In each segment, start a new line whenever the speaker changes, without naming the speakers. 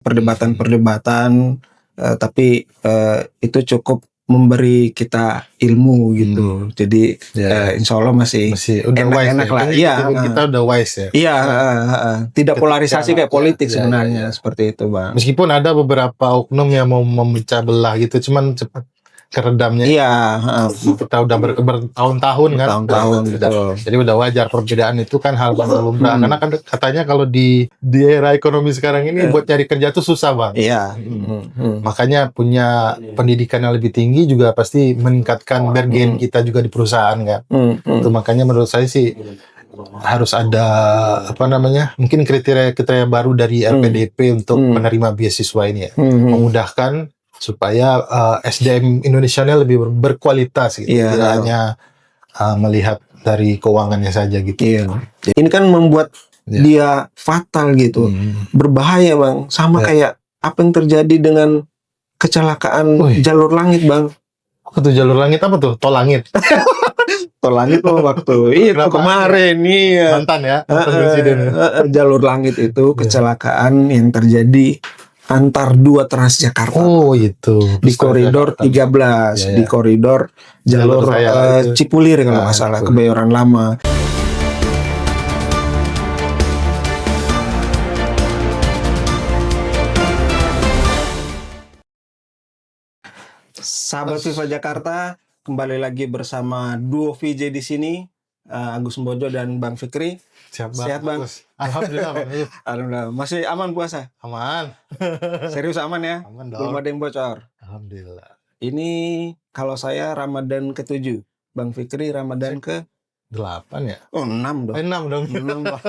perdebatan-perdebatan, tapi itu cukup memberi kita ilmu gitu. Jadi insya Allah masih
udah wise
enak-enak
ya.
lah.
Iya,
Iya,
kita udah wise ya.
iya, tidak polarisasi kayak politik
Iya,
sebenarnya,
iya.
seperti itu Bang.
Meskipun ada beberapa oknum yang mau memecah belah gitu, cuman cepat keredamnya.
Iya,
Kita udah bertahun-tahun kan.
bertahun-tahun, betul.
Jadi udah wajar, perbedaan itu kan hal yang lumrah. Karena kan katanya kalau di era ekonomi sekarang ini buat cari kerja tuh susah Bang.
Iya.
Makanya punya pendidikan yang lebih tinggi juga pasti meningkatkan bargain kita juga di perusahaan kan. Itu makanya menurut saya sih harus ada mungkin kriteria baru dari LPDP untuk menerima beasiswa ini ya. Memudahkan supaya SDM Indonesia-nya lebih berkualitas gitu.
Iya.
Tidak hanya melihat dari keuangannya saja gitu.
Iya. Ini kan membuat dia fatal gitu. Berbahaya Bang. Sama kayak apa yang terjadi dengan kecelakaan jalur langit Bang.
Itu jalur langit apa tuh? Tol langit.
Tol langit tuh waktu itu kemarin
mantan ya presiden.
Jalur langit itu kecelakaan yang terjadi antar dua Transjakarta.
Oh itu
di koridor 13 di koridor jalur Cipulir kalau nggak salah, Kebayoran Lama. Sahabat Viva Jakarta, kembali lagi bersama duo VJ di sini, Agus Mbojo dan Bang Fikri. Sehat Bang?
Alhamdulillah Bang.
Alhamdulillah. Masih aman puasa?
Aman.
Serius aman ya?
Aman dong.
Belum ada yang bocor?
Alhamdulillah.
Ini kalau saya Ramadan ke-7, Bang Fikri Ramadan
ke-8 ya?
Oh 6 dong.
6 dong.
6 dong.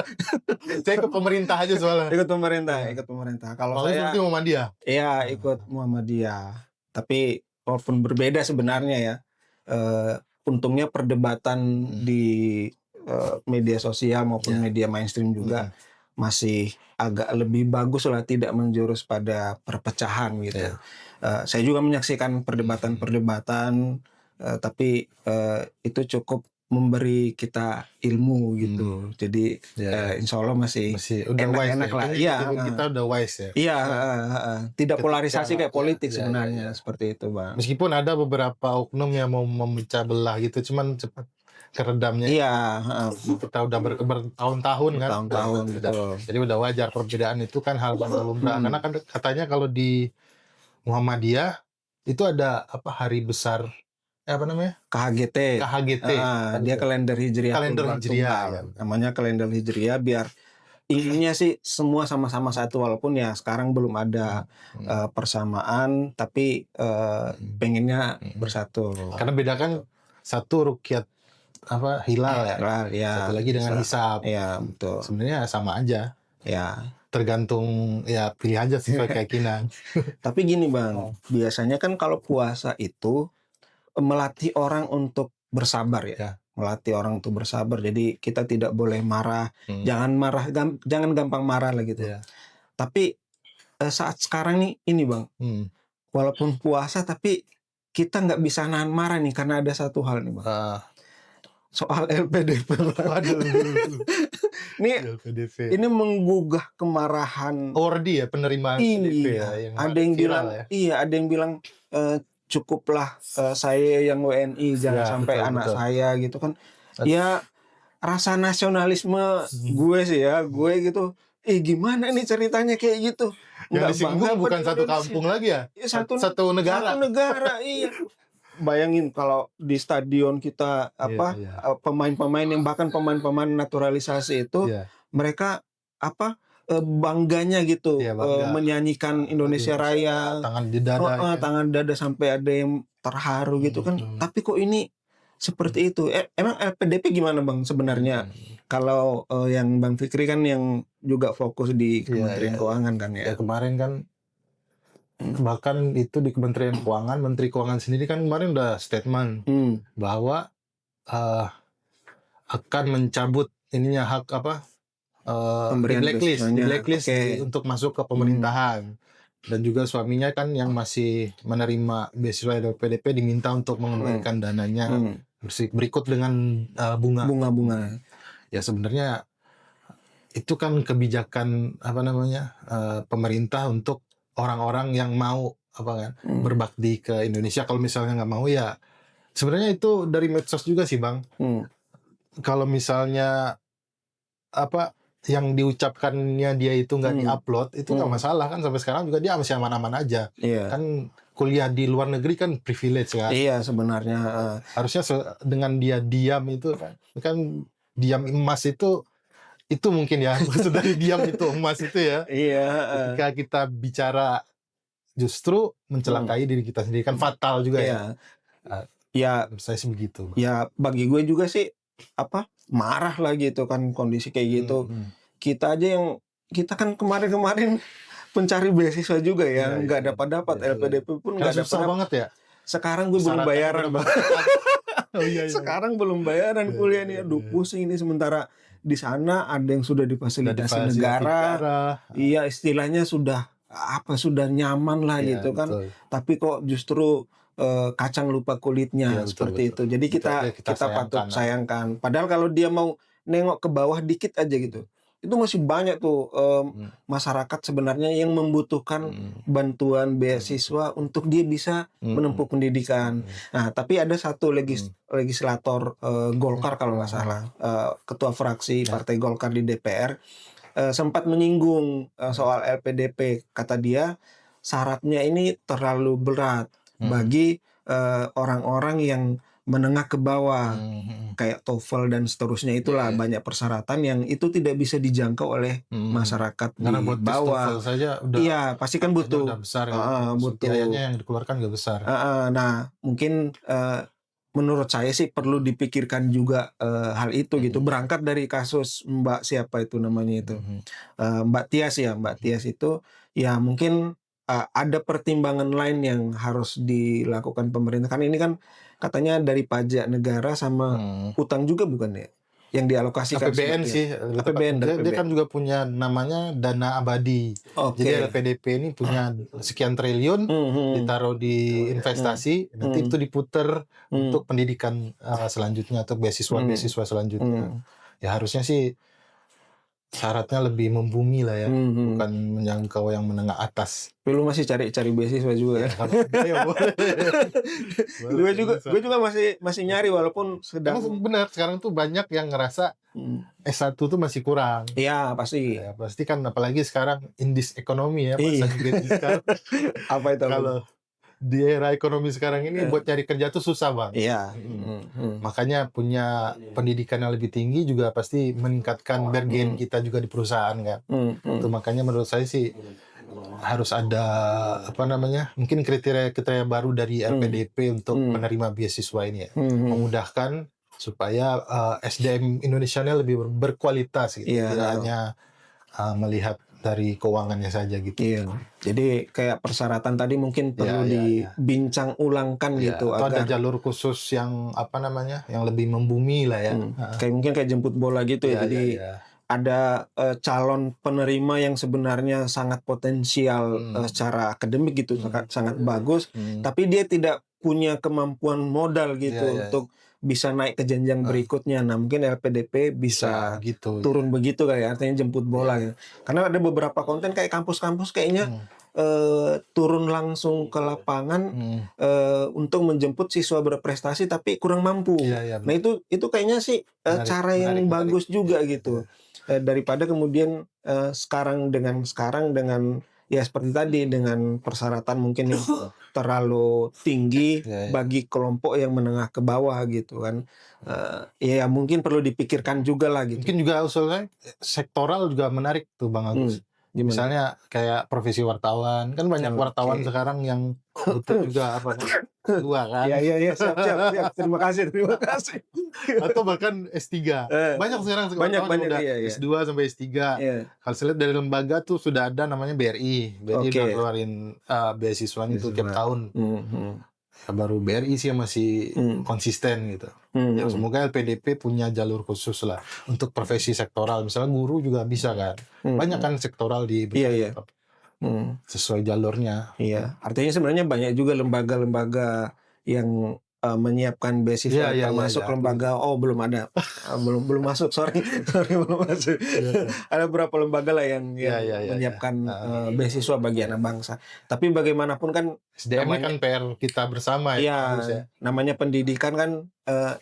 Saya ikut pemerintah aja soalnya.
Ikut pemerintah. Kalau saya
seperti Muhammadiyah.
Iya, ikut Muhammadiyah. Tapi walaupun berbeda sebenarnya ya. Untungnya perdebatan di media sosial maupun media mainstream juga masih agak lebih bagus lah, tidak menjurus pada perpecahan gitu. Saya juga menyaksikan perdebatan-perdebatan, tapi itu cukup memberi kita ilmu gitu. Jadi insya Allah masih
udah
enak-enak
wise
lah.
Iya, kita udah wise ya.
Iya, tidak polarisasi kayak politik sebenarnya, seperti itu Bang.
Meskipun ada beberapa oknum yang mau memecah belah gitu, cuman cepat keredamnya.
Iya,
kita udah bertahun-tahun kan.
Bertahun-tahun, betul.
Jadi udah wajar, perbedaan itu kan hal yang lumrah. Karena kan katanya kalau di Muhammadiyah itu ada hari besar
KHGT. Dia kalender Hijriah.
Ya.
Namanya kalender Hijriah biar intinya sih semua sama-sama satu, walaupun ya sekarang belum ada persamaan, tapi pengennya bersatu.
Karena bedakan satu ruqyat hilal ya. Satu lagi dengan hisab.
Iya, betul.
Sebenarnya sama aja.
Ya.
Tergantung pilih aja sesuai keyakinan.
Tapi gini Bang, biasanya kan kalau puasa itu melatih orang untuk bersabar ya. Melatih orang untuk bersabar. Jadi kita tidak boleh marah, jangan gampang marah lah gitu. Tapi saat sekarang nih ini Bang, walaupun puasa tapi kita nggak bisa nahan marah nih karena ada satu hal nih Bang. Soal LPDP. Waduh. Ini menggugah kemarahan
ordi ya, penerimaan LPDP ya.
Ada yang bilang ada yang bilang cukuplah saya yang WNI, jangan sampai anak saya gitu kan. Ya rasa nasionalisme gue sih ya, gue gitu. Gimana nih ceritanya kayak gitu?
Yang disinggung bukan satu kampung lagi ya? Satu negara.
Satu negara, iya. Bayangin kalau di stadion kita pemain-pemain yang bahkan pemain-pemain naturalisasi itu mereka bangganya gitu menyanyikan Indonesia Raya, tangan dada sampai ada yang terharu gitu kan. Tapi kok ini seperti itu? Emang LPDP gimana Bang sebenarnya? Kalau yang Bang Fikri kan yang juga fokus di Kementerian Keuangan kan ya.
Kemarin kan bahkan itu di Kementerian Keuangan, Menteri Keuangan sendiri kan kemarin udah statement bahwa akan mencabut hak di blacklist untuk masuk ke pemerintahan. Dan juga suaminya kan yang masih menerima beasiswa LPDP diminta untuk mengembalikan dananya berikut dengan bunga.
Bunga.
Ya sebenarnya itu kan kebijakan pemerintah untuk orang-orang yang mau berbakti ke Indonesia. Kalau misalnya nggak mau ya sebenarnya itu dari medsos juga sih Bang. Kalau misalnya yang diucapkannya dia itu nggak diupload, itu nggak masalah kan, sampai sekarang juga dia masih aman-aman aja. Kan kuliah di luar negeri kan privilege kan.
Iya sebenarnya.
Harusnya dengan dia diam itu kan diam emas itu mungkin ya maksud dari diam itu emas itu ya.
Iya.
Ketika kita bicara justru mencelakai diri kita sendiri kan fatal juga ya.
Ya,
saya sih begitu.
Ya bagi gue juga sih marah lah gitu kan kondisi kayak gitu. Kita kan kemarin pencari beasiswa juga ya, nggak dapat LPDP pun nggak dapat.
Susah banget ya.
Sekarang gue belum bayaran Bang. Sekarang belum bayaran kuliah nih, aduh pusing ini. Sementara di sana ada yang sudah difasilitasi negara. Iya istilahnya sudah nyaman lah gitu kan.
Betul.
Tapi kok justru kacang lupa kulitnya seperti itu. Jadi kita patut sayangkan. Padahal kalau dia mau nengok ke bawah dikit aja gitu, itu masih banyak tuh masyarakat sebenarnya yang membutuhkan bantuan beasiswa untuk dia bisa menempuh pendidikan. Nah, tapi ada satu legislator Golkar kalau nggak salah, ketua fraksi Partai Golkar di DPR sempat menyinggung soal LPDP. Kata dia syaratnya ini terlalu berat bagi orang-orang yang menengah ke bawah, kayak TOEFL dan seterusnya itulah. Banyak persyaratan yang itu tidak bisa dijangkau oleh masyarakat di bawah. Iya, pasti kan butuh.
Udah besar ya. Butuh. Biayanya yang dikeluarkan nggak besar.
Nah, mungkin menurut saya sih perlu dipikirkan juga hal itu gitu. Berangkat dari kasus Mbak siapa itu namanya itu, Mbak Tias ya. Mbak Tias itu ya mungkin ada pertimbangan lain yang harus dilakukan pemerintah. Kan ini kan katanya dari pajak negara sama utang juga bukan ya? Yang dialokasikan
APBN sih.
APBN.
Dia kan juga punya namanya dana abadi. Jadi LPDP ini punya sekian triliun ditaruh di investasi, nanti itu diputer untuk pendidikan selanjutnya atau beasiswa selanjutnya. Ya harusnya sih syaratnya lebih membumi lah ya, bukan menjangkau yang menengah atas.
Tapi lu masih cari beasiswa juga kan?
Ya,
gue juga masih nyari walaupun sedang.
Benar, sekarang tuh banyak yang ngerasa S1 tuh masih kurang.
Iya pasti.
Ya, pasti kan, apalagi sekarang in this economy ya, sekarang.
Apa itu?
Kalau di era ekonomi sekarang ini buat cari kerja tuh susah Bang.
Iya.
Makanya punya pendidikan yang lebih tinggi juga pasti meningkatkan bergen kita juga di perusahaan kan. Itu makanya menurut saya sih harus ada mungkin kriteria baru dari LPDP untuk penerima beasiswa ini ya. Memudahkan supaya SDM Indonesia-nya lebih berkualitas gitu. Tidak hanya melihat dari keuangannya saja gitu.
Iya. Jadi kayak persyaratan tadi mungkin perlu dibincang ulangkan gitu.
Atau ada jalur khusus yang yang lebih membumi lah ya.
Kayak jemput bola gitu ya. Jadi ada calon penerima yang sebenarnya sangat potensial secara akademik gitu, sangat bagus, tapi dia tidak punya kemampuan modal gitu untuk bisa naik ke jenjang berikutnya. Nah mungkin LPDP bisa
gitu,
turun begitu kayak artinya jemput bola ya. Karena ada beberapa konten kayak kampus-kampus kayaknya turun langsung ke lapangan untuk menjemput siswa berprestasi tapi kurang mampu. Nah itu kayaknya sih cara yang bagus juga gitu. Daripada kemudian sekarang dengan ya seperti tadi dengan persyaratan mungkin yang terlalu tinggi bagi kelompok yang menengah ke bawah gitu kan. Ya mungkin perlu dipikirkan juga lah gitu.
Mungkin juga usulnya sektoral juga menarik tuh Bang Agus. Misalnya kayak profesi wartawan, kan banyak wartawan sekarang yang butuh juga dua kan.
Iya siap. Terima kasih.
Atau bahkan S3. Banyak sekarang
banyak
udah S2 sampai S3. Kalau saya lihat dari lembaga tuh sudah ada namanya BRI. BRI udah keluarin beasiswanya itu tiap tahun. Ya, baru BRI sih yang masih konsisten gitu. Ya, semoga LPDP punya jalur khusus lah untuk profesi sektoral. Misalnya guru juga bisa kan. Banyak kan sektoral di sesuai jalurnya.
Iya, artinya sebenarnya banyak juga lembaga-lembaga yang menyiapkan beasiswa termasuk lembaga belum ada belum masuk sorry belum masuk ada beberapa lembaga lah yang menyiapkan beasiswa bagi anak bangsa, tapi bagaimanapun kan
SDM kan PR kita bersama
ya, namanya pendidikan kan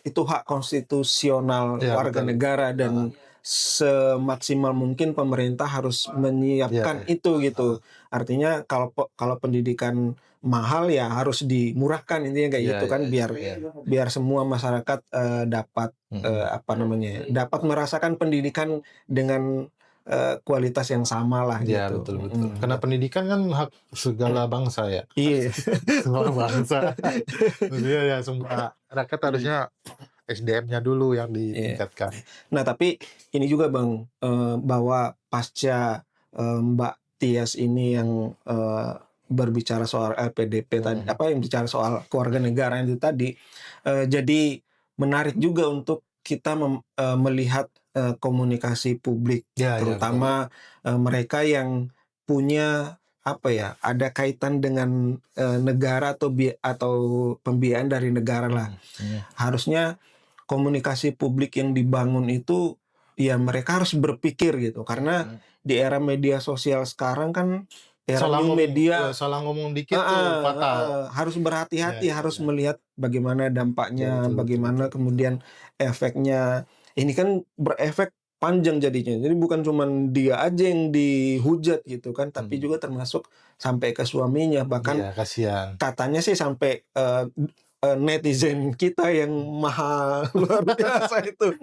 itu hak konstitusional warga negara dan semaksimal mungkin pemerintah harus menyiapkan itu gitu. Artinya kalau pendidikan mahal ya harus dimurahkan, intinya kayak gitu kan, biar semua masyarakat dapat dapat merasakan pendidikan dengan kualitas yang sama lah gitu.
Ya betul. Karena pendidikan kan hak segala bangsa ya.
Iya.
Semua bangsa. Maksudnya ya semua rakyat harusnya SDM-nya dulu yang ditingkatkan.
Nah tapi ini juga Bang, bahwa pasca Mbak Tias ini yang berbicara soal LPDP tadi, yang bicara soal kewarganegaraan itu tadi, jadi menarik juga untuk kita melihat komunikasi publik, terutama mereka yang punya ada kaitan dengan negara atau pembiayaan dari negara lah. Harusnya komunikasi publik yang dibangun itu ya mereka harus berpikir gitu, karena di era media sosial sekarang kan era new media,
salah ngomong dikit tuh fatal.
harus berhati-hati, harus melihat bagaimana dampaknya, bagaimana kemudian efeknya. Ini kan berefek panjang jadinya, jadi bukan cuma dia aja yang dihujat gitu kan, tapi juga termasuk sampai ke suaminya, bahkan
kasihan.
katanya sih sampai netizen kita yang maha luar biasa itu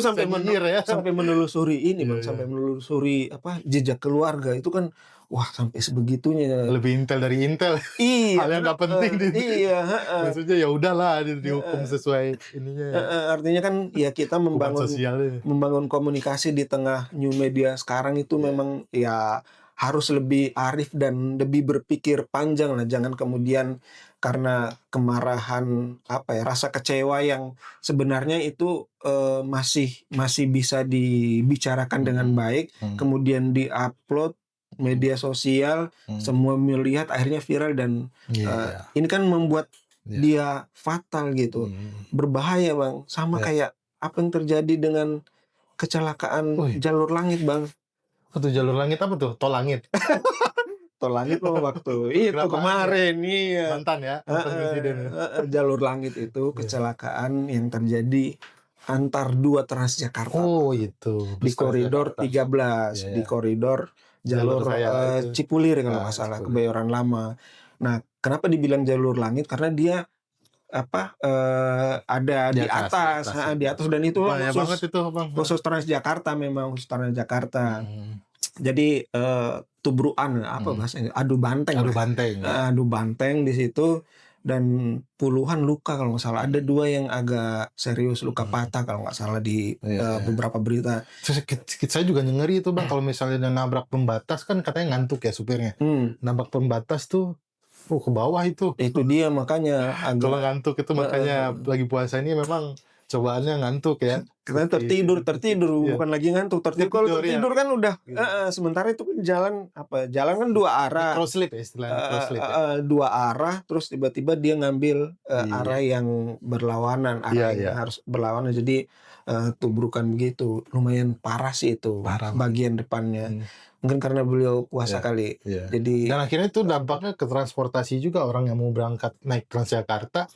sampai menelusuri ini Bang, sampai menelusuri jejak keluarga itu kan, wah sampai sebegitunya.
Lebih intel dari intel.
Iya.
Hal yang nggak penting. Maksudnya ya udahlah dihukum sesuai ininya.
Artinya kan ya kita membangun komunikasi di tengah new media sekarang itu memang ya harus lebih arif dan lebih berpikir panjang lah, jangan kemudian karena kemarahan rasa kecewa yang sebenarnya itu masih bisa dibicarakan dengan baik, kemudian diupload media sosial, semua melihat, akhirnya viral dan ini kan membuat dia fatal gitu, berbahaya Bang, sama kayak apa yang terjadi dengan kecelakaan jalur langit Bang.
Jalur langit apa tuh? Tol langit.
Tol langit loh waktu itu kemarin
mantan presiden
jalur langit itu kecelakaan yang terjadi antar dua Transjakarta.
Itu
di koridor 13 di koridor jalur Cipulir kalau nggak salah, Kebayoran Lama. Nah kenapa dibilang jalur langit, karena dia ada di atas dan itu khusus Transjakarta, memang khusus Transjakarta. Jadi tubruan bahasanya, adu banteng di situ, dan puluhan luka kalau nggak salah, ada 2 yang agak serius luka patah kalau nggak salah di beberapa berita.
Saya juga ngeri itu Bang, kalau misalnya nabrak pembatas kan katanya ngantuk ya supirnya. Nabrak pembatas tuh ke bawah itu
dia makanya
kalau ngantuk itu makanya lagi puasa ini memang cobaannya ngantuk ya.
Karena tertidur bukan lagi ngantuk, tertidur kan udah sementara itu kan jalan kan 2 arah,
crosslead ya istilahnya,
2 arah, terus tiba-tiba dia ngambil arah yang berlawanan, yang harus berlawanan, jadi tubrukan begitu, lumayan parah sih itu bagian depannya. Mungkin karena beliau puasa kali. Jadi
dan akhirnya itu dampaknya ke transportasi juga, orang yang mau berangkat naik Transjakarta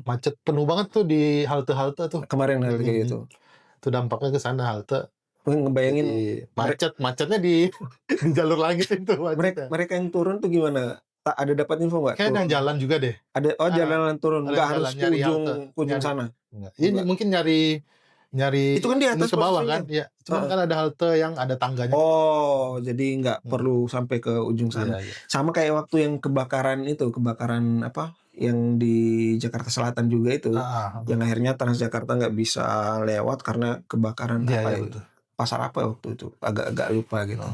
macet penuh banget tuh di halte-halte tuh.
Kemarin kayak gitu.
Itu dampaknya ke sana halte.
Ngebayangin
macetnya di jalur langit itu.
Mereka yang turun tuh gimana? Ada dapat info nggak?
Kayak yang jalan juga deh.
Ada jalan turun, nggak harus ke ujung sana.
Ini mungkin nyari
itu kan di atas
ke bawah kan ya, cuma kan ada halte yang ada tangganya.
Jadi nggak perlu sampai ke ujung sana. Sama kayak waktu yang kebakaran yang di Jakarta Selatan juga itu, yang akhirnya Transjakarta nggak bisa lewat karena kebakaran pasar waktu itu, agak lupa gitu.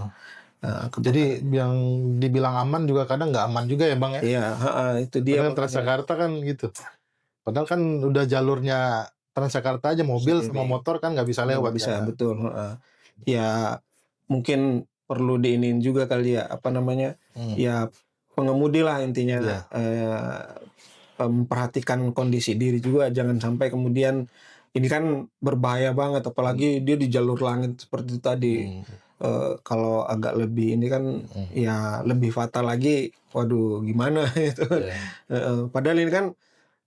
Jadi yang dibilang aman juga kadang nggak aman juga ya Bang ya.
Iya, itu dia.
Transjakarta kan gitu. Padahal kan udah jalurnya Transjakarta aja, mobil sama motor kan nggak bisa lewat.
Bisa, betul. Ya mungkin perlu diinin juga kali ya, ya pengemudi lah intinya. memperhatikan kondisi diri juga, jangan sampai kemudian ini kan berbahaya banget, apalagi dia di jalur langit seperti itu tadi. Kalau agak lebih ini kan ya lebih fatal lagi, waduh gimana itu. Padahal ini kan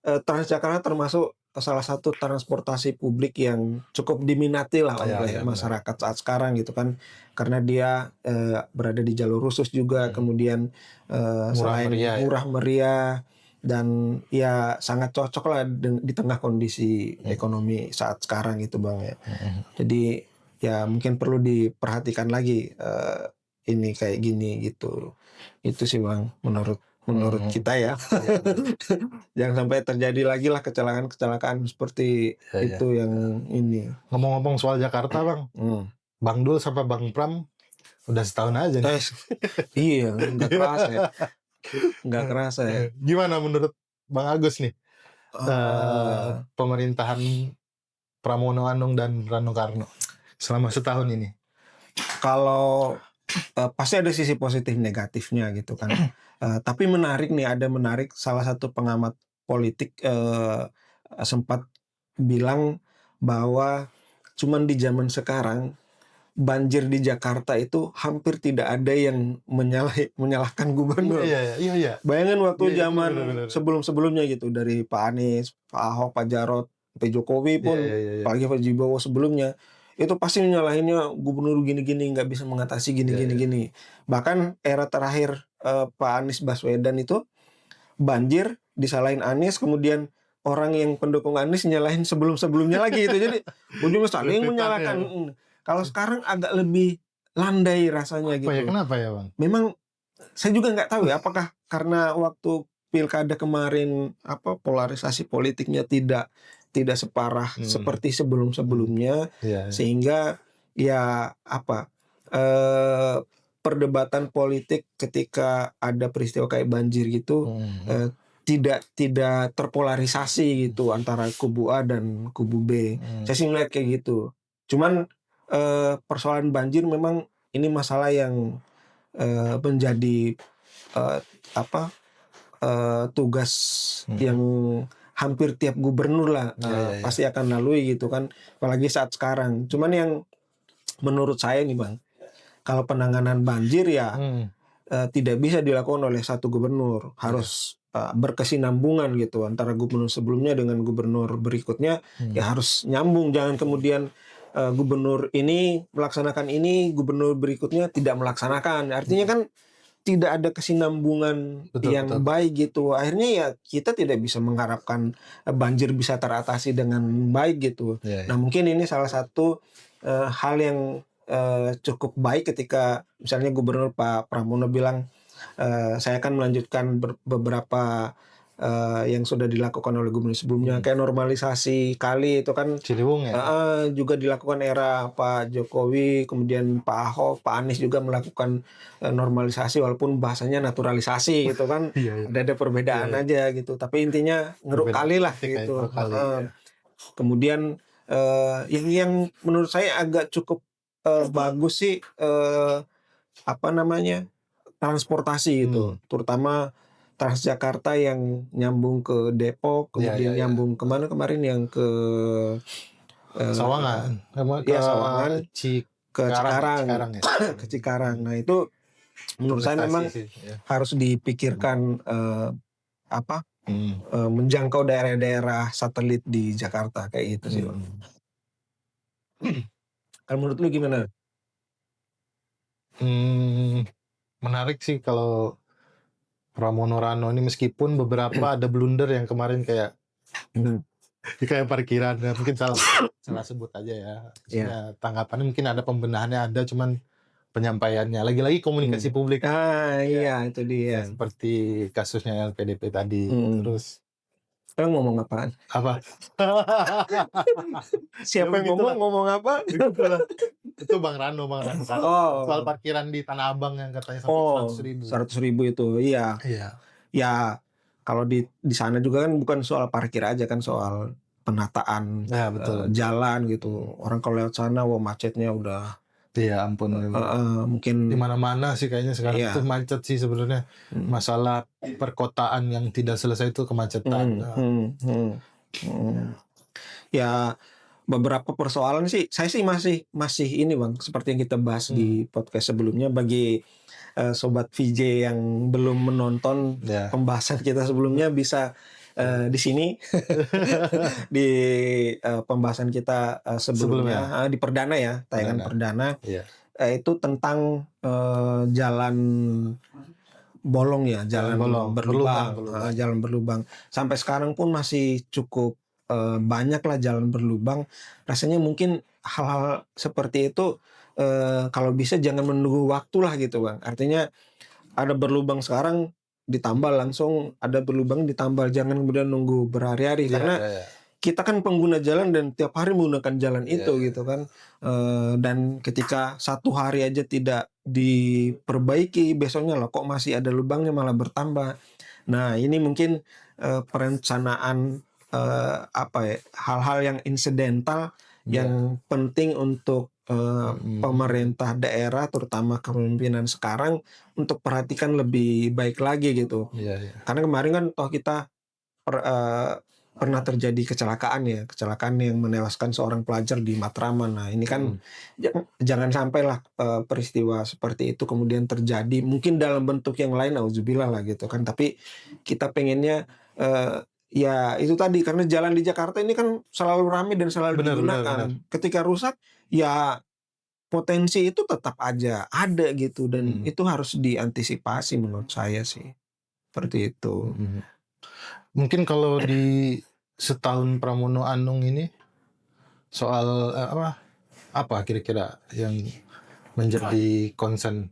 Transjakarta termasuk salah satu transportasi publik yang cukup diminati lah oleh masyarakat saat sekarang gitu kan, karena dia berada di jalur khusus juga, kemudian selain murah meriah dan ya sangat cocok lah di tengah kondisi ekonomi saat sekarang gitu Bang ya. Jadi ya mungkin perlu diperhatikan lagi ini kayak gini gitu. Itu sih Bang menurut kita ya. Jangan sampai terjadi lagi lah kecelakaan seperti itu yang ini.
Ngomong-ngomong soal Jakarta Bang, Bang Dul sama Bang Pram udah setahun aja nih.
Iya, nggak kerasa ya.
Gimana menurut Bang Agus nih pemerintahan Pramono Anung dan Rano Karno selama setahun ini?
Kalau pasti ada sisi positif negatifnya gitu kan. Tapi menarik salah satu pengamat politik sempat bilang bahwa cuman di zaman sekarang banjir di Jakarta itu hampir tidak ada yang menyalahkan gubernur.
Iya.
Bayangin waktu zaman sebelum-sebelumnya gitu, dari Pak Anies, Pak Ahok, Pak Jarot, Pak Jokowi pun, apalagi Pak Jibowo sebelumnya, itu pasti menyalahinnya gubernur gini-gini, nggak bisa mengatasi gini. Bahkan era terakhir Pak Anies Baswedan itu banjir disalahin Anies, kemudian orang yang pendukung Anies nyalahin sebelum-sebelumnya lagi itu. Jadi ujungnya saling menyalahkan. Kalau sekarang agak lebih landai rasanya gitu.
Kenapa ya Bang?
Memang saya juga nggak tahu ya, apakah karena waktu pilkada kemarin polarisasi politiknya tidak separah seperti sebelumnya, sehingga ya perdebatan politik ketika ada peristiwa kayak banjir gitu tidak terpolarisasi gitu antara kubu A dan kubu B. Saya sih ngeliat kayak gitu. Cuman persoalan banjir memang ini masalah yang menjadi tugas yang hampir tiap gubernur lah pasti akan lalui gitu kan, apalagi saat sekarang. Cuman yang menurut saya nih Bang, kalau penanganan banjir ya tidak bisa dilakukan oleh satu gubernur, harus berkesinambungan gitu antara gubernur sebelumnya dengan gubernur berikutnya. Ya harus nyambung, jangan kemudian gubernur ini melaksanakan ini, gubernur berikutnya tidak melaksanakan. Artinya kan tidak ada kesinambungan yang baik gitu. Akhirnya ya kita tidak bisa mengharapkan banjir bisa teratasi dengan baik gitu. Nah mungkin ini salah satu hal yang cukup baik ketika misalnya Gubernur Pak Pramono bilang saya akan melanjutkan beberapa yang sudah dilakukan oleh gubernur sebelumnya, kayak normalisasi kali itu kan
Ciliwung ya.
Juga dilakukan era Pak Jokowi, kemudian Pak Ahok, Pak Anies juga melakukan normalisasi walaupun bahasanya naturalisasi gitu kan. Ada perbedaan aja gitu, tapi intinya ngeruk kali lah gitu. Kemudian yang menurut saya agak cukup bagus sih transportasi gitu, terutama Transjakarta yang nyambung ke Depok, kemudian nyambung kemana kemarin yang ke
Sawangan,
Sawangan, ke Cikarang, ke Cikarang. Nah itu menurut saya memang harus dipikirkan menjangkau daerah-daerah satelit di Jakarta kayak gitu sih. Kalau menurut lu gimana?
Menarik sih kalau Pramono Rano ini, meskipun beberapa ada blunder yang kemarin kayak parkiran, mungkin salah sebut aja ya. Maksudnya tanggapannya mungkin ada pembenahannya, ada cuman penyampaiannya lagi-lagi komunikasi publik.
Iya itu dia.
Seperti kasusnya LPDP tadi. Terus
ngomong apaan?
Apa?
Siapa yang ngomong apa?
Itu Bang Rano. Soal parkiran di Tanah Abang yang katanya sampai
100.000 itu. Iya. Ya kalau di sana juga kan bukan soal parkir aja kan, soal penataan jalan gitu. Orang kalau lewat sana macetnya udah
Iya ampun.
Mungkin
di mana-mana sih kayaknya sekarang
Iya.
itu macet sih sebenarnya. Masalah perkotaan yang tidak selesai itu kemacetan.
Ya beberapa persoalan sih saya sih masih ini Bang, seperti yang kita bahas di podcast sebelumnya, bagi sobat VJ yang belum menonton pembahasan kita sebelumnya bisa di sini di pembahasan kita sebelumnya di perdana ya, tayangan perdana. Itu tentang jalan bolong ya, jalan berlubang. Jalan berlubang. Sampai sekarang pun masih cukup banyak lah jalan berlubang. Rasanya mungkin hal-hal seperti itu kalau bisa jangan menunggu waktu lah gitu Bang. Artinya ada berlubang sekarang ditambal langsung, ada berlubang ditambal, jangan kemudian nunggu berhari-hari karena kita kan pengguna jalan dan tiap hari menggunakan jalan itu gitu kan. Dan ketika satu hari aja tidak diperbaiki, besoknya loh kok masih ada lubangnya malah bertambah. Nah ini mungkin perencanaan hal-hal yang insidental yang penting untuk pemerintah daerah, terutama kepemimpinan sekarang, untuk perhatikan lebih baik lagi gitu. Karena kemarin kan toh kita pernah terjadi kecelakaan yang menewaskan seorang pelajar di Matraman. Nah ini kan jangan sampailah peristiwa seperti itu kemudian terjadi, mungkin dalam bentuk yang lain, auzubillah lah gitu kan. Tapi kita pengennya ya itu tadi, karena jalan di Jakarta ini kan selalu ramai dan selalu digunakan. Ketika rusak ya potensi itu tetap aja ada gitu, dan itu harus diantisipasi menurut saya sih. Seperti itu.
Mungkin kalau di setahun Pramono Anung ini soal apa kira-kira yang menjadi concern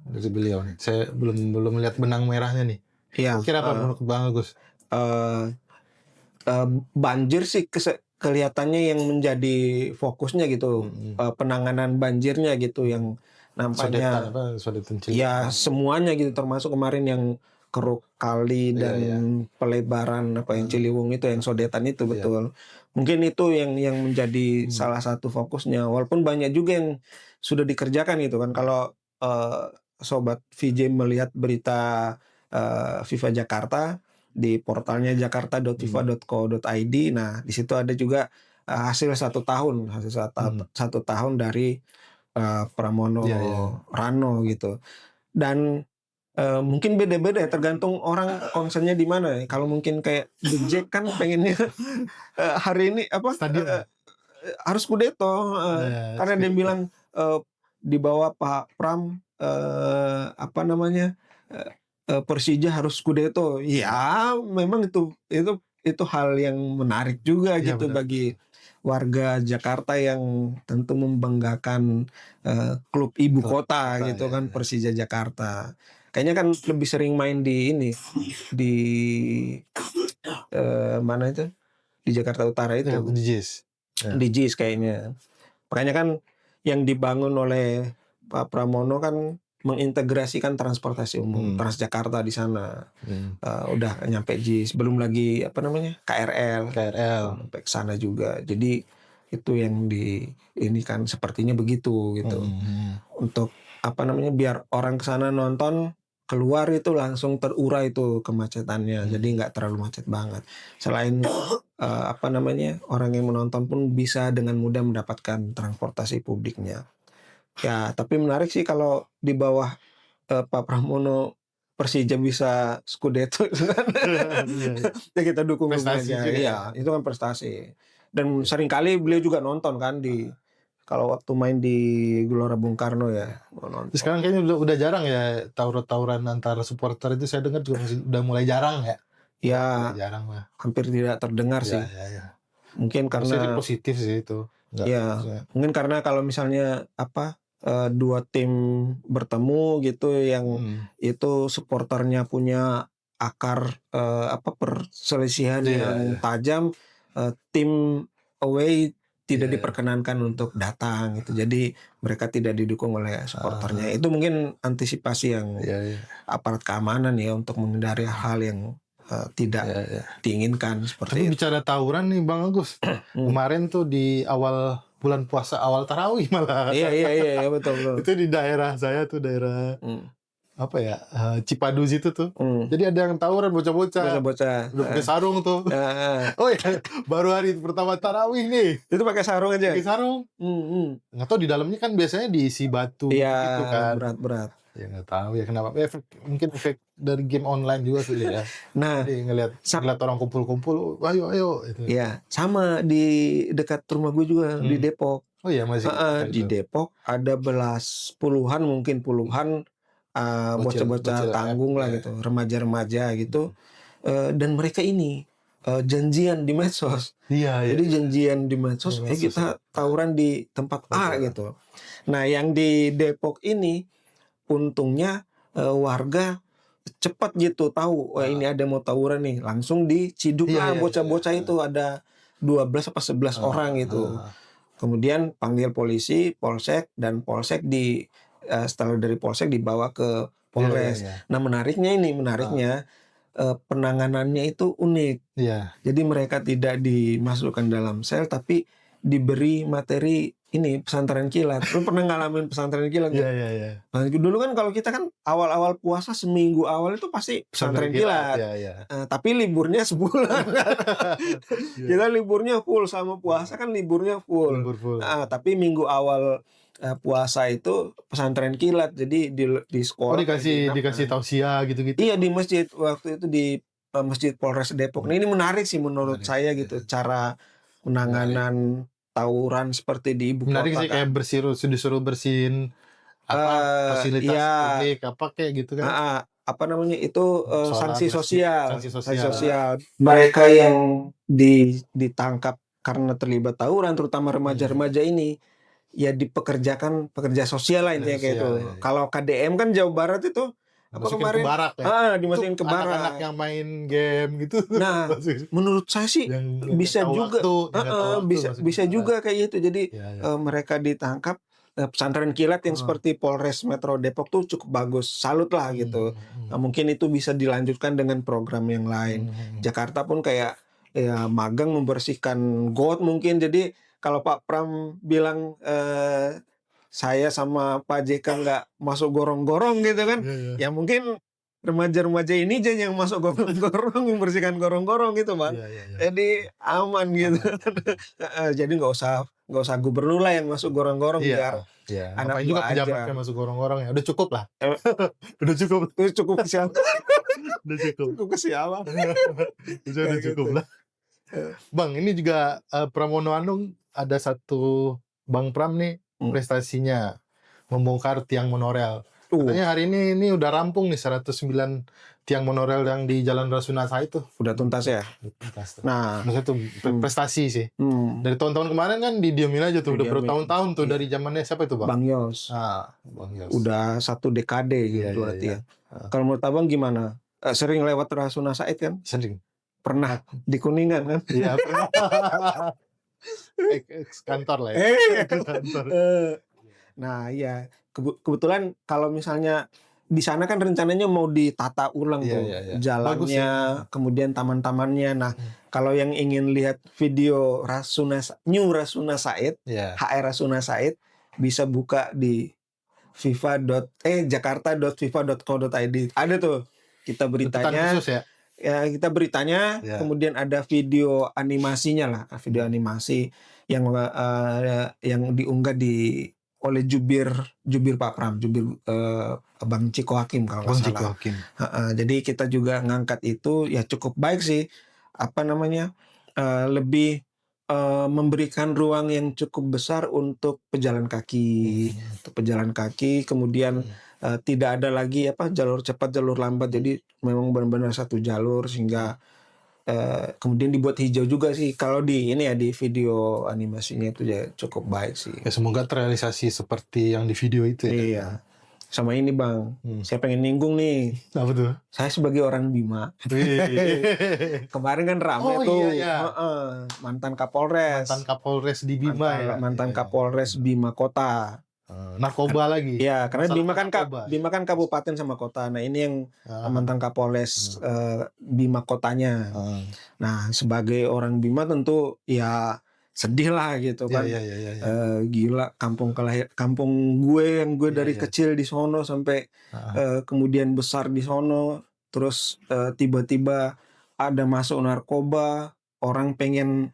dari beliau nih? Saya belum lihat benang merahnya nih.
Iya.
Kira apa menurut Bang Agus?
Banjir sih kelihatannya yang menjadi fokusnya gitu. Penanganan banjirnya gitu yang nampaknya
sodetan
ya semuanya gitu, termasuk kemarin yang keruk kali dan pelebaran yang Ciliwung itu, yang sodetan itu betul. Mungkin itu yang menjadi salah satu fokusnya, walaupun banyak juga yang sudah dikerjakan gitu kan. Kalau sobat VJ melihat berita FIFA Jakarta di portalnya jakarta.fifa.co.id, nah di situ ada juga hasil satu tahun dari Pramono Rano gitu. Dan mungkin beda-beda ya, tergantung orang concernnya di mana. Kalau mungkin kayak The Jack kan pengennya hari ini harus kudeto, karena dia bilang di bawah Pak Pram Persija harus kudeto. Ya memang itu hal yang menarik juga gitu bagi warga Jakarta yang tentu membanggakan klub ibu kota gitu kan, Persija Jakarta. Kayaknya kan lebih sering main di mana itu, di Jakarta Utara itu, di JIS kayaknya. Makanya kan yang dibangun oleh Pak Pramono kan mengintegrasikan transportasi umum, Transjakarta di sana. Udah nyampe JIS, belum lagi KRL sampai ke sana juga. Jadi itu yang ini kan sepertinya begitu gitu. Untuk biar orang ke sana nonton, keluar itu langsung terurai itu kemacetannya. Jadi nggak terlalu macet banget. Selain orang yang menonton pun bisa dengan mudah mendapatkan transportasi publiknya. Ya, tapi menarik sih kalau di bawah Pak Pramono Persija bisa Scudetto kan. Ya kita dukung aja. Iya, itu kan prestasi. Dan seringkali beliau juga nonton kan kalau waktu main di Gelora Bung Karno ya.
Sekarang kayaknya udah jarang ya tawuran antara supporter itu, saya dengar juga udah mulai jarang ya.
Ya,
jarang lah.
Hampir tidak terdengar sih. Mungkin karena
positif sih itu.
Mungkin karena kalau misalnya dua tim bertemu gitu yang itu supporternya punya akar perselisihan yang tajam, tim away tidak diperkenankan untuk datang gitu. Jadi mereka tidak didukung oleh supporternya. Itu mungkin antisipasi yang aparat keamanan ya, untuk menghindari hal yang tidak diinginkan seperti
itu. Tapi bicara tawuran nih Bang Agus, kemarin tuh di awal bulan puasa awal tarawih malah.
Iya betul.
Itu di daerah saya tuh, daerah apa ya, Cipadus itu tuh. Jadi ada yang tawuran bocah-bocah. Udah pakai sarung tuh. Oh ya, baru hari pertama tarawih nih.
Itu pakai sarung aja.
Pakai sarung. Nggak tahu di dalamnya kan biasanya diisi batu gitu kan.
Berat.
Ya nggak tahu ya kenapa. Mungkin efek dari game online juga sih ya.
Nah,
jadi ngeliat orang kumpul-kumpul, ayo.
Iya, sama di dekat rumah gue juga di Depok.
Oh iya masih.
Di Depok ada puluhan bocah-bocah tanggung lah gitu, remaja-remaja gitu, dan mereka ini janjian di medsos. Jadi janjian di medsos, kita tawuran di tempat A gitu. Nah, yang di Depok ini untungnya warga cepat gitu tahu, ini ada mau tawuran nih, langsung diciduk bocah-bocah itu ada 12 apa 11 orang gitu. Kemudian panggil polisi, polsek, dan polsek setelah dari polsek dibawa ke Polres. Nah, menariknya penanganannya itu unik. Jadi mereka tidak dimasukkan dalam sel, tapi diberi materi ini pesantren kilat. Lu pernah ngalamin pesantren kilat?
Iya.
Nah, dulu kan kalau kita kan awal-awal puasa seminggu awal itu pasti pesantren kilat. Tapi liburnya sebulan. Kita liburnya full, sama puasa kan liburnya full. Tapi minggu awal puasa itu pesantren kilat. Jadi di sekolah
dikasih tausiah gitu-gitu.
Iya, di masjid waktu itu di Masjid Polres Depok. Nah, ini menarik sih menurut saya gitu, cara penanganan tawuran seperti di ibu kota.
Menarik sih, kayak disuruh bersihin fasilitas publik apa kayak gitu kan.
Apa namanya itu, sanksi sosial.
Sanksi sosial.
Mereka yang ditangkap karena terlibat tawuran, terutama remaja-remaja ini, ya dipekerjakan pekerja sosial lah intinya kayak itu. Kalau KDM kan Jawa Barat itu
kemarin ke barak ya.
Dimasukin ke barak.
Anak-anak yang main game gitu.
Nah, menurut saya sih bisa juga. Bisa juga kayak gitu. Jadi mereka ditangkap. Pesantren kilat yang seperti Polres Metro Depok tuh cukup bagus, salut lah gitu. Nah, mungkin itu bisa dilanjutkan dengan program yang lain. Jakarta pun kayak magang membersihkan got mungkin. Jadi kalau Pak Pram bilang saya sama Pak JK nggak masuk gorong-gorong gitu kan, ya mungkin remaja-remaja ini aja yang masuk gorong-gorong, membersihkan gorong-gorong gitu, Bang. Jadi aman gitu. Jadi nggak usah gubernur lah yang masuk gorong-gorong, biar anak
juga
aja.
Pejabat yang masuk gorong-gorong ya. Udah cukup lah.
Cukup ke siapa?
Udah cukup.
Cukup ke siapa?
Udah cukup lah. Bang, ini juga Pramono Anung ada satu Bang Pram nih prestasinya membongkar tiang monorel. Katanya hari ini udah rampung nih 109 tiang monorel yang di Jalan Rasuna Said tuh.
Udah tuntas ya?
Tuntas.
Nah,
maksudnya tuh prestasi sih. Dari tahun-tahun kemarin kan didiemin aja tuh, udah bertahun-tahun tuh dari zamannya siapa itu, Bang?
Bang Yos.
Bang Yos.
Udah 1 dekade gitu berarti ya. Kalau menurut Abang gimana? Sering lewat Rasuna Said kan?
Sering.
Pernah di Kuningan kan?
Iya, pernah. Kantor lah ya. Kantor.
Nah, iya. Kebetulan kalau misalnya di sana kan rencananya mau ditata ulang tuh jalannya, kemudian taman-tamannya. Nah, kalau yang ingin lihat video New Rasuna Said, HR Rasuna Said, bisa buka di jakarta.fifa.co.id. Ada tuh kita beritanya. Kita beritanya, kemudian ada video animasinya lah, video animasi yang diunggah oleh jubir Pak Pram, Bang Ciko Hakim kalau nggak salah. Jadi kita juga ngangkat itu, ya cukup baik sih. Lebih memberikan ruang yang cukup besar untuk pejalan kaki, kemudian tidak ada lagi jalur cepat, jalur lambat. Jadi memang benar-benar satu jalur, sehingga kemudian dibuat hijau juga sih. Kalau di video animasinya itu ya cukup baik sih.
Ya, semoga terrealisasi seperti yang di video itu ya.
Iya. Sama ini, Bang, saya pengen nyinggung nih.
Apa tuh?
Saya sebagai orang Bima. Kemarin kan rame mantan Kapolres.
Mantan Kapolres di Bima
mantan Kapolres Bima Kota.
Narkoba lagi.
Ya, karena Bima kan kabupaten sama kota. Nah, ini yang mantan Kapolres Bima Kotanya. Nah, sebagai orang Bima tentu ya sedih lah gitu kan.
Iya.
Gila, kampung gue yang gue dari kecil di sono sampai kemudian besar di sono, terus tiba-tiba ada masuk narkoba, orang pengen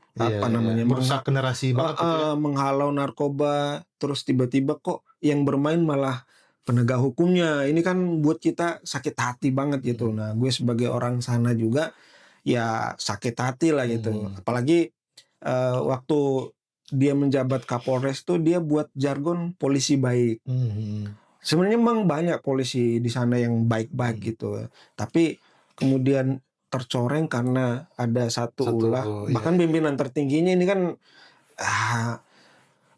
merusak generasi banget itu ya.
menghalau narkoba, terus tiba-tiba kok yang bermain malah penegak hukumnya. Ini kan buat kita sakit hati banget gitu. Nah, gue sebagai orang sana juga ya sakit hati lah gitu. Apalagi waktu dia menjabat Kapolres tuh dia buat jargon polisi baik. Sebenarnya memang banyak polisi di sana yang baik-baik gitu. Tapi kemudian tercoreng karena ada satu ulah. Bahkan pimpinan tertingginya ini kan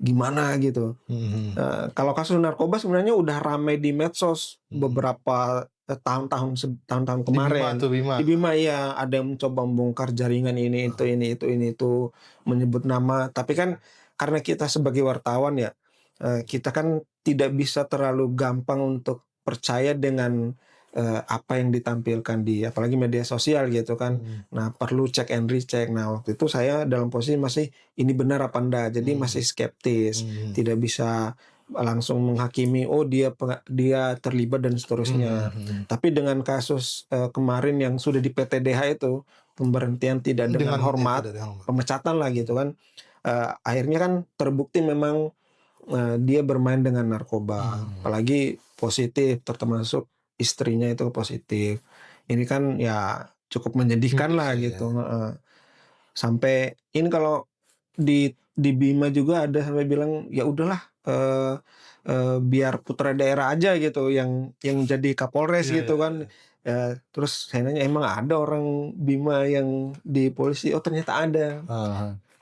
gimana gitu. Kalau kasus narkoba sebenarnya udah ramai di medsos beberapa tahun-tahun kemarin. Di Bima ya, ada yang mencoba membongkar jaringan ini itu menyebut nama. Tapi kan karena kita sebagai wartawan ya, kita kan tidak bisa terlalu gampang untuk percaya dengan apa yang ditampilkan di apalagi media sosial gitu kan. Nah, perlu cek and recheck. Nah, waktu itu saya dalam posisi masih ini benar apa enggak. Jadi masih skeptis. Tidak bisa langsung menghakimi dia terlibat dan seterusnya. Tapi dengan kasus kemarin yang sudah di PTDH itu, pemberhentian tidak dengan hormat, pemecatan lah gitu kan. Akhirnya kan terbukti memang dia bermain dengan narkoba. Apalagi positif, termasuk istrinya itu positif. Ini kan ya cukup menyedihkan lah gitu. Sampai ini kalau di Bima juga ada sampai bilang ya udahlah biar putra daerah aja gitu yang jadi Kapolres gitu kan. Terus saya nanya, emang ada orang Bima yang di polisi? Oh, ternyata ada.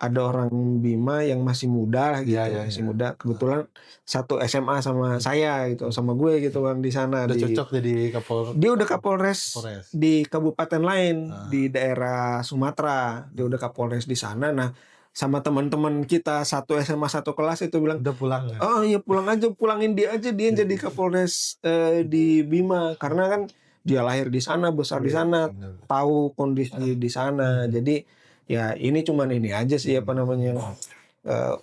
Ada orang Bima yang masih muda lah gitu, masih muda. Kebetulan satu SMA sama saya gitu, sama gue gitu kan di sana.
Udah cocok jadi Kapolres.
Dia udah Kapolres di kabupaten lain di daerah Sumatera. Dia udah Kapolres di sana. Nah, sama teman-teman kita satu SMA satu kelas itu bilang,
udah pulang ya?
Oh iya, pulang aja, pulangin dia aja, dia jadi Kapolres di Bima, karena kan dia lahir di sana, besar di sana, tahu kondisi di sana. Jadi ya ini cuman ini aja sih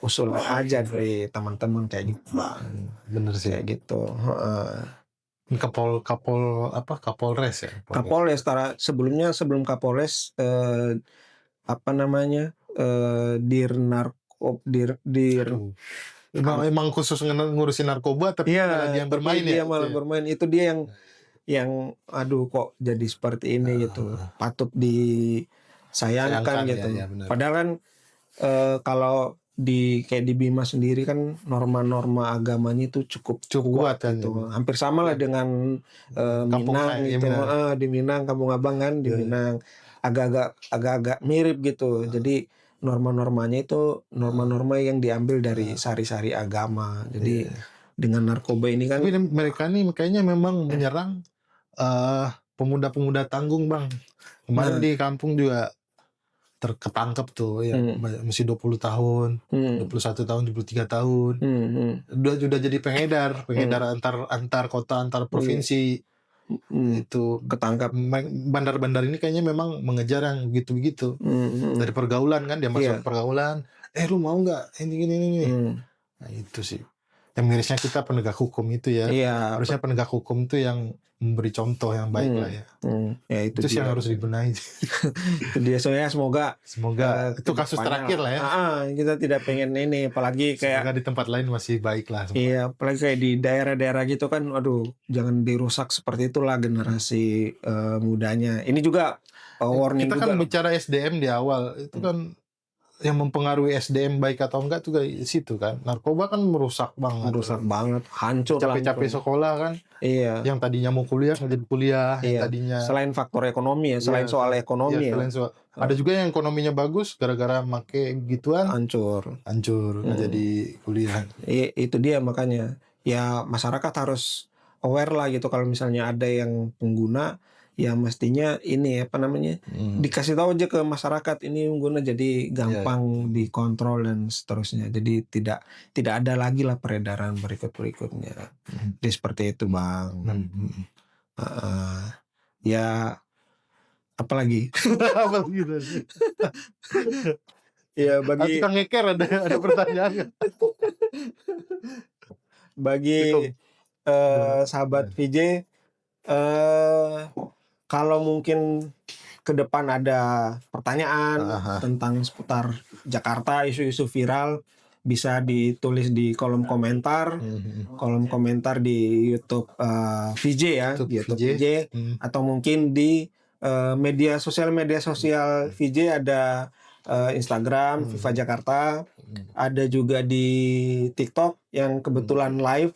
usul aja dari teman-teman kayak gitu, Bang.
Bener sih
kayak gitu.
Kapolres ya.
Kapolres sebelum Kapolres
Emang khusus ngurusin narkoba, tapi malah dia yang bermain ya.
Malah bermain. Itu dia yang aduh kok jadi seperti ini gitu. Patut disayangkan gitu.
Ya,
padahal kan kalau kayak di Bima sendiri kan norma-norma agamanya itu cukup kuat gitu. Ya. Hampir sama lah dengan Minang gitu. Di Minang, Kampung Abang kan di Minang agak-agak mirip gitu. Jadi norma-normanya itu norma-norma yang diambil dari sari-sari agama. Jadi dengan narkoba ini kan,
tapi mereka nih kayaknya memang menyerang pemuda-pemuda tanggung, Bang. Kemarin di kampung juga ketangkep tuh ya, masih 20 tahun, 21 tahun, 23 tahun. Udah jadi pengedar antar kota, antar provinsi. Itu
ketangkap.
Bandar-bandar ini kayaknya memang mengejar yang gitu-gitu. Dari pergaulan kan, dia masuk pergaulan. Lu mau nggak ini. Nah, itu sih. Yang mirisnya kita penegak hukum itu ya. Harusnya penegak hukum itu yang memberi contoh yang baik lah ya.
Ya itu
sih yang harus dibenahi.
Itu dia,
semoga itu kasus terakhir lah ya.
Kita tidak pengen ini, apalagi kayak
semoga di tempat lain masih baik lah.
Iya, apalagi kayak di daerah-daerah gitu kan, aduh, jangan dirusak seperti itulah generasi mudanya. Ini juga warning
kita
juga.
Kan bicara SDM di awal itu kan yang mempengaruhi SDM baik atau enggak juga di situ kan. Narkoba kan merusak banget,
hancur.
Capek-capek sekolah kan.
Iya.
Yang tadinya mau kuliah nggak jadi kuliah.
Iya.
Yang tadinya
selain faktor ekonomi ya, selain soal ekonomi.
Ada juga yang ekonominya bagus gara-gara make gituan hancur nggak jadi kuliah.
Itu dia, makanya ya masyarakat harus aware lah gitu. Kalau misalnya ada yang pengguna, ya mestinya ini dikasih tahu aja ke masyarakat ini pengguna, jadi gampang dikontrol dan seterusnya. Jadi tidak ada lagi lah peredaran berikutnya. Jadi seperti itu, Bang. Ya apalagi Ya
Atau
bagi
tukang ngeker ada pertanyaan nggak?
bagi sahabat VJ, kalau mungkin ke depan ada pertanyaan tentang seputar Jakarta, isu-isu viral, bisa ditulis di kolom komentar di YouTube VJ ya, di YouTube VJ, atau mungkin di sosial media VJ ada Instagram Viva Jakarta, ada juga di TikTok yang kebetulan live.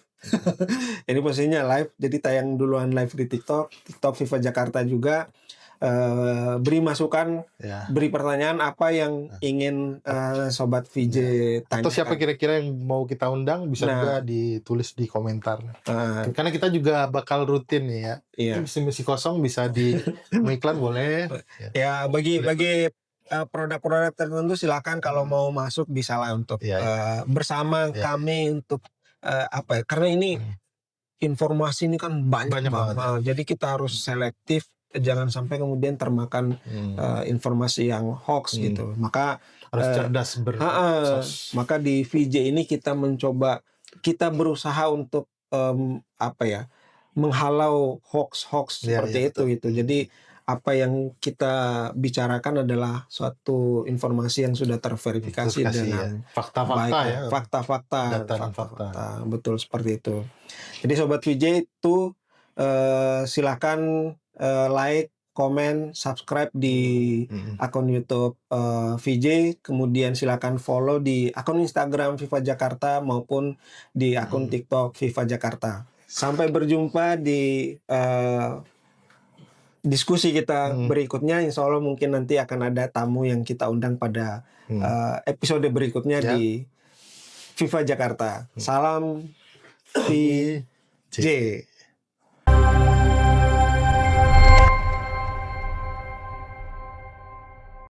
Ini posisinya live, jadi tayang duluan live di TikTok Viva Jakarta juga. Beri masukan, beri pertanyaan apa yang ingin sobat VJ tanyakan.
Atau siapa kira-kira yang mau kita undang bisa juga ditulis di komentar. Karena kita juga bakal rutin nih ya.
Iya.
Misi kosong bisa di iklan boleh.
Ya bagi produk-produk tertentu silakan kalau mau masuk bisa lah untuk bersama kami untuk karena ini informasi ini kan banyak banget. Jadi kita harus selektif, jangan sampai kemudian termakan informasi yang hoax gitu. Maka
harus cerdas
maka di VJ ini kita berusaha untuk menghalau hoax seperti itu gitu. Jadi apa yang kita bicarakan adalah suatu informasi yang sudah terverifikasi dengan fakta-fakta, betul seperti itu. Jadi sobat VJ itu silakan like, komen, subscribe di akun YouTube VJ, kemudian silakan follow di akun Instagram Viva Jakarta maupun di akun TikTok Viva Jakarta. Sampai berjumpa di diskusi kita berikutnya. Insya Allah mungkin nanti akan ada tamu yang kita undang pada episode berikutnya di Viva Jakarta. Salam VJ.